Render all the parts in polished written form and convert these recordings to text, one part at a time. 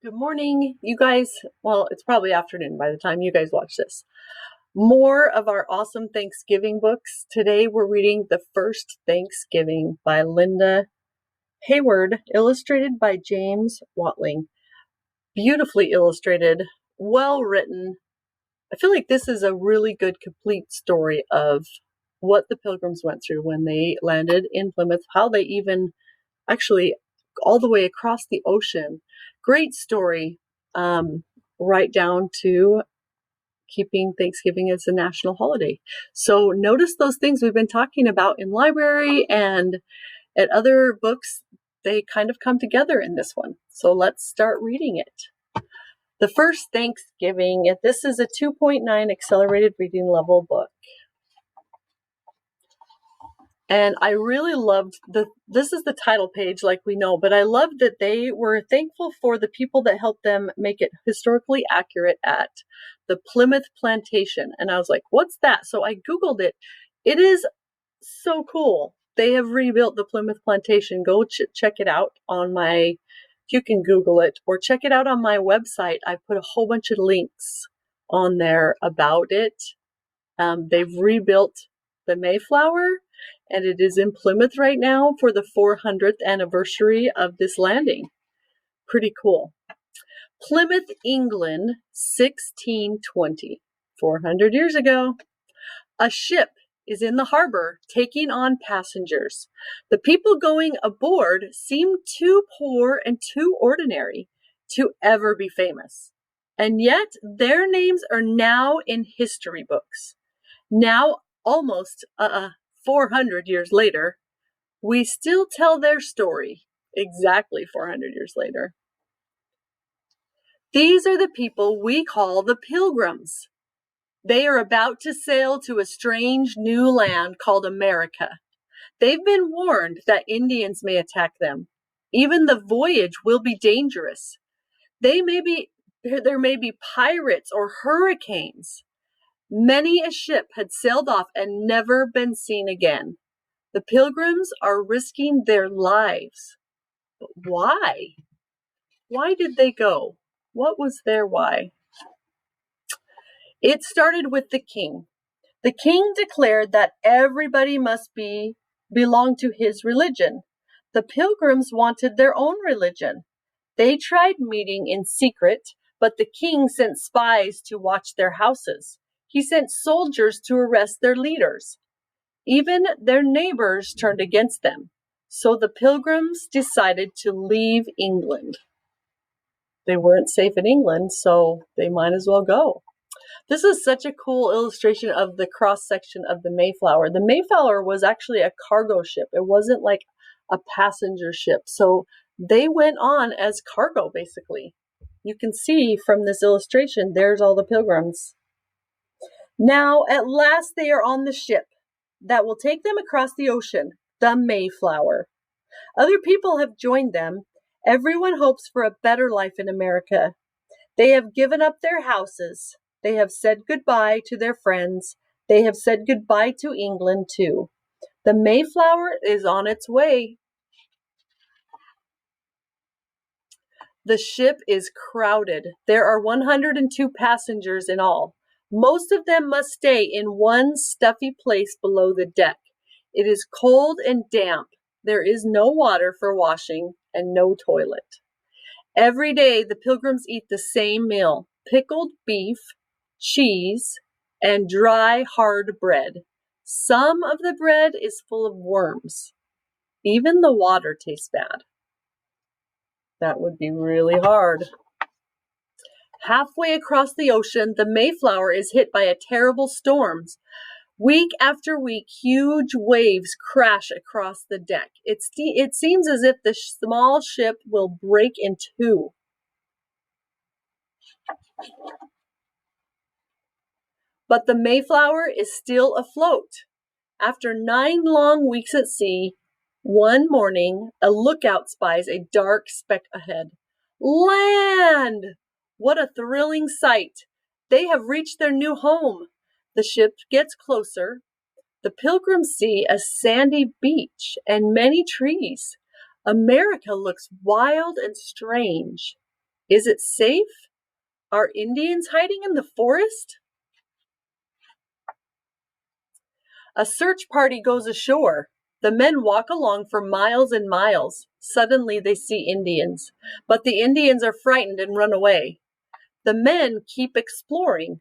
Good morning, you guys. Well, it's probably afternoon by the time you guys watch this. More of our awesome Thanksgiving books. Today we're reading The First Thanksgiving by Linda Hayward, illustrated by James Watling. Beautifully illustrated, well written. I feel like this is a really good complete story of what the Pilgrims went through when they landed in Plymouth, how they even actually all the way across the ocean. Great story, right down to keeping Thanksgiving as a national holiday. So notice those things we've been talking about in library and at other books. They kind of come together in this one. So let's start reading it. The First Thanksgiving. This is a 2.9 accelerated reading level book. And I really loved this is the title page, like we know, but I loved that they were thankful for the people that helped them make it historically accurate at the Plymouth plantation. And I was like, what's that? So I Googled it. It is so cool. They have rebuilt the Plymouth plantation. Go check it out on you can Google it or check it out on my website. I put a whole bunch of links on there about it. They've rebuilt the Mayflower, and it is in Plymouth right now for the 400th anniversary of this landing. Pretty cool. Plymouth, England, 1620, 400 years ago. A ship is in the harbor taking on passengers. The people going aboard seem too poor and too ordinary to ever be famous. And yet their names are now in history books. Now, almost 400 years later, we still tell their story, exactly 400 years later. These are the people we call the Pilgrims. They are about to sail to a strange new land called America. They've been warned that Indians may attack them. Even the voyage will be dangerous. There may be pirates or hurricanes. Many a ship had sailed off and never been seen again. The Pilgrims are risking their lives. But why? Why did they go? What was their why? It started with the king. The king declared that everybody must belong to his religion. The Pilgrims wanted their own religion. They tried meeting in secret, but the king sent spies to watch their houses. He sent soldiers to arrest their leaders. Even their neighbors turned against them. So the Pilgrims decided to leave England. They weren't safe in England, so they might as well go. This is such a cool illustration of the cross section of the Mayflower. The Mayflower was actually a cargo ship. It wasn't like a passenger ship. So they went on as cargo, basically. You can see from this illustration, there's all the Pilgrims. Now, at last, they are on the ship that will take them across the ocean, the Mayflower. Other people have joined them. Everyone hopes for a better life in America. They have given up their houses. They have said goodbye to their friends. They have said goodbye to England, too. The Mayflower is on its way. The ship is crowded. There are 102 passengers in all. Most of them must stay in one stuffy place below the deck. It is cold and damp. There is no water for washing and no toilet. Every day the Pilgrims eat the same meal: pickled beef, cheese, and dry, hard bread. Some of the bread is full of worms. Even the water tastes bad. That would be really hard. Halfway across the ocean, the Mayflower is hit by a terrible storm. Week after week, huge waves crash across the deck. It seems as if the small ship will break in two. But the Mayflower is still afloat. After 9 long weeks at sea, one morning, a lookout spies a dark speck ahead. Land! What a thrilling sight! They have reached their new home. The ship gets closer. The Pilgrims see a sandy beach and many trees. America looks wild and strange. Is it safe? Are Indians hiding in the forest? A search party goes ashore. The men walk along for miles and miles. Suddenly they see Indians, but the Indians are frightened and run away. The men keep exploring.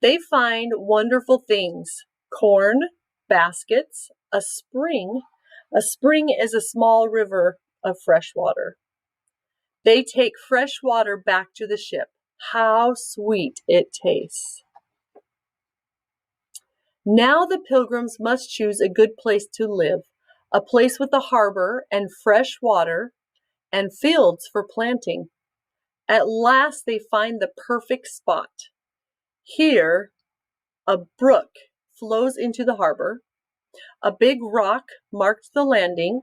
They find wonderful things: corn, baskets, a spring. A spring is a small river of fresh water. They take fresh water back to the ship. How sweet it tastes. Now the Pilgrims must choose a good place to live, a place with a harbor and fresh water and fields for planting. At last they find the perfect spot. Here, a brook flows into the harbor. A big rock marks the landing.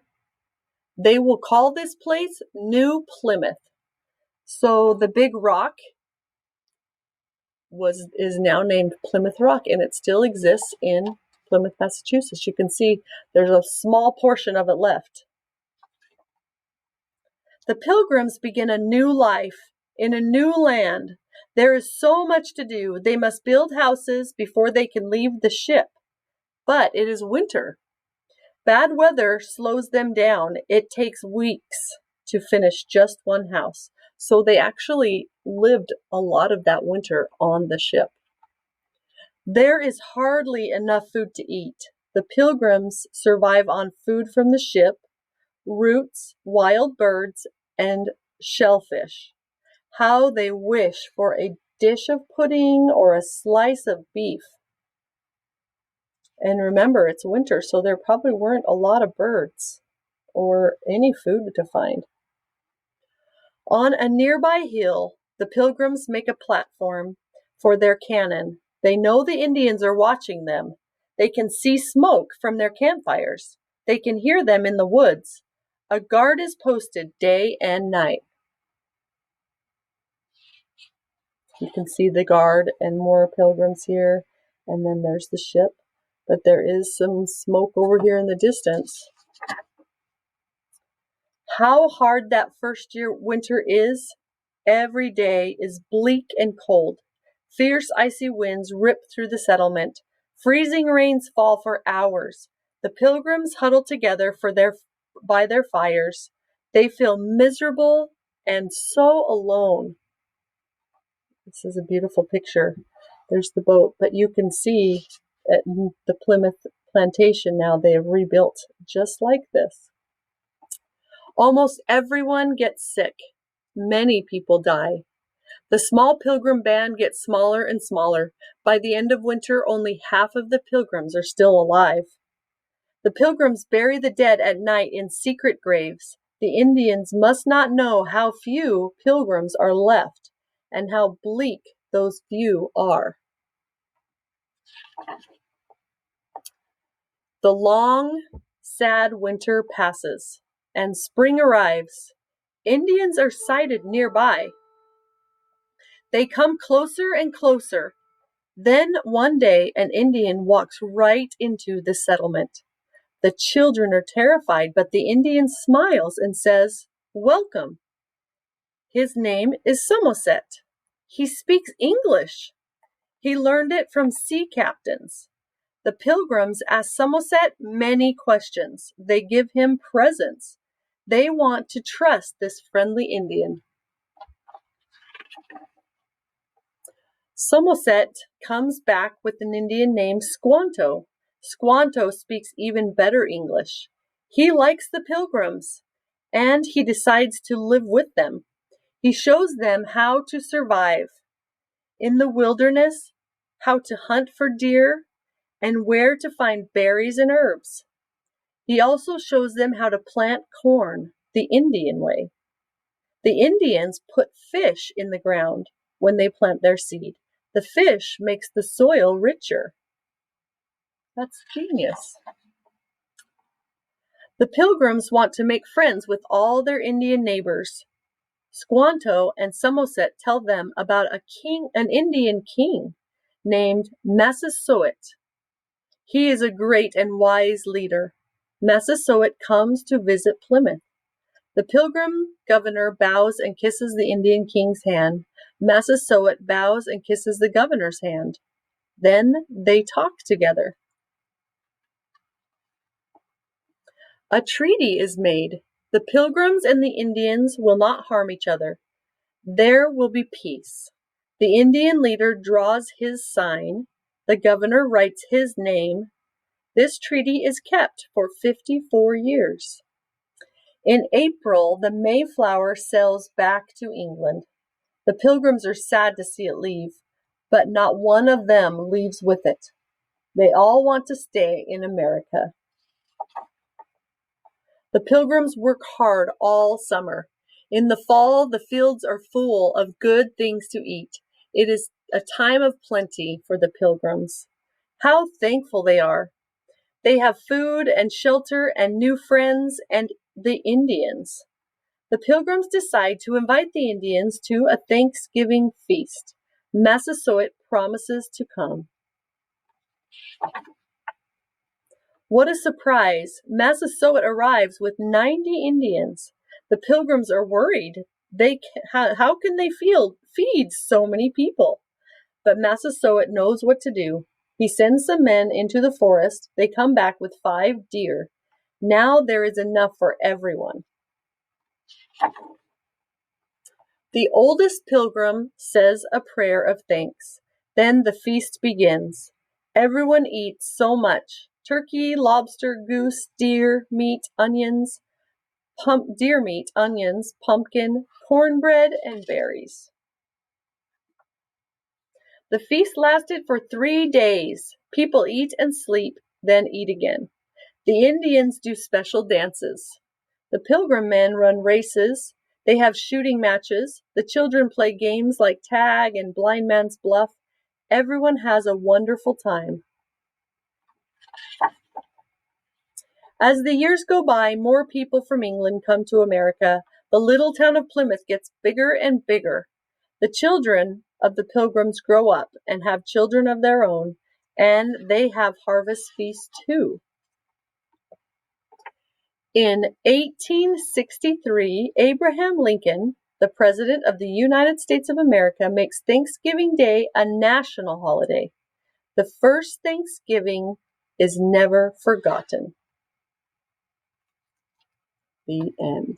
They will call this place New Plymouth. So the big rock is now named Plymouth Rock, and it still exists in Plymouth, Massachusetts. You can see there's a small portion of it left. The Pilgrims begin a new life in a new land. There is so much to do. They must build houses before they can leave the ship. But it is winter. Bad weather slows them down. It takes weeks to finish just one house. So they actually lived a lot of that winter on the ship. There is hardly enough food to eat. The Pilgrims survive on food from the ship, roots, wild birds, and shellfish. How they wish for a dish of pudding or a slice of beef. And remember, it's winter, so there probably weren't a lot of birds or any food to find. On a nearby hill, the Pilgrims make a platform for their cannon. They know the Indians are watching them. They can see smoke from their campfires. They can hear them in the woods. A guard is posted day and night. You can see the guard and more Pilgrims here, and then there's the ship. But there is some smoke over here in the distance. How hard that first year winter is. Every day is bleak and cold. Fierce icy winds rip through the settlement. Freezing rains fall for hours. The Pilgrims huddle together by their fires. They feel miserable and so alone. This is a beautiful picture. There's the boat, but you can see at the Plymouth plantation now they have rebuilt just like this. Almost everyone gets sick. Many people die. The small Pilgrim band gets smaller and smaller. By the end of winter, only half of the Pilgrims are still alive. The Pilgrims bury the dead at night in secret graves. The Indians must not know how few Pilgrims are left and how bleak those few are. The long, sad winter passes, and spring arrives. Indians are sighted nearby. They come closer and closer. Then one day an Indian walks right into the settlement. The children are terrified, but the Indian smiles and says, "Welcome." His name is Somerset. He speaks English. He learned it from sea captains. The Pilgrims ask Somerset many questions. They give him presents. They want to trust this friendly Indian. Somerset comes back with an Indian named Squanto. Squanto speaks even better English. He likes the Pilgrims, and he decides to live with them. He shows them how to survive in the wilderness, how to hunt for deer, and where to find berries and herbs. He also shows them how to plant corn the Indian way. The Indians put fish in the ground when they plant their seed. The fish makes the soil richer. That's genius. The Pilgrims want to make friends with all their Indian neighbors. Squanto and Somerset tell them about an Indian king named Massasoit. He is a great and wise leader. Massasoit comes to visit Plymouth. The Pilgrim governor bows and kisses the Indian king's hand. Massasoit bows and kisses the governor's hand. Then they talk together. A treaty is made. The Pilgrims and the Indians will not harm each other. There will be peace. The Indian leader draws his sign. The governor writes his name. This treaty is kept for 54 years. In April, the Mayflower sails back to England. The Pilgrims are sad to see it leave, but not one of them leaves with it. They all want to stay in America. The Pilgrims work hard all summer. In the fall, the fields are full of good things to eat. It is a time of plenty for the Pilgrims. How thankful they are. They have food and shelter and new friends and the Indians. The Pilgrims decide to invite the Indians to a Thanksgiving feast. Massasoit promises to come. What a surprise! Massasoit arrives with 90 Indians. The Pilgrims are worried. How can they feed so many people? But Massasoit knows what to do. He sends some men into the forest. They come back with 5 deer. Now there is enough for everyone. The oldest pilgrim says a prayer of thanks. Then the feast begins. Everyone eats so much. Turkey, lobster, goose, deer meat, onions, pumpkin, cornbread, and berries. The feast lasted for 3 days. People eat and sleep, then eat again. The Indians do special dances. The Pilgrim men run races. They have shooting matches. The children play games like tag and blind man's bluff. Everyone has a wonderful time. As the years go by, more people from England come to America. The little town of Plymouth gets bigger and bigger. The children of the Pilgrims grow up and have children of their own, and they have harvest feasts too. In 1863, Abraham Lincoln, the President of the United States of America, makes Thanksgiving Day a national holiday. The first Thanksgiving is never forgotten. The end.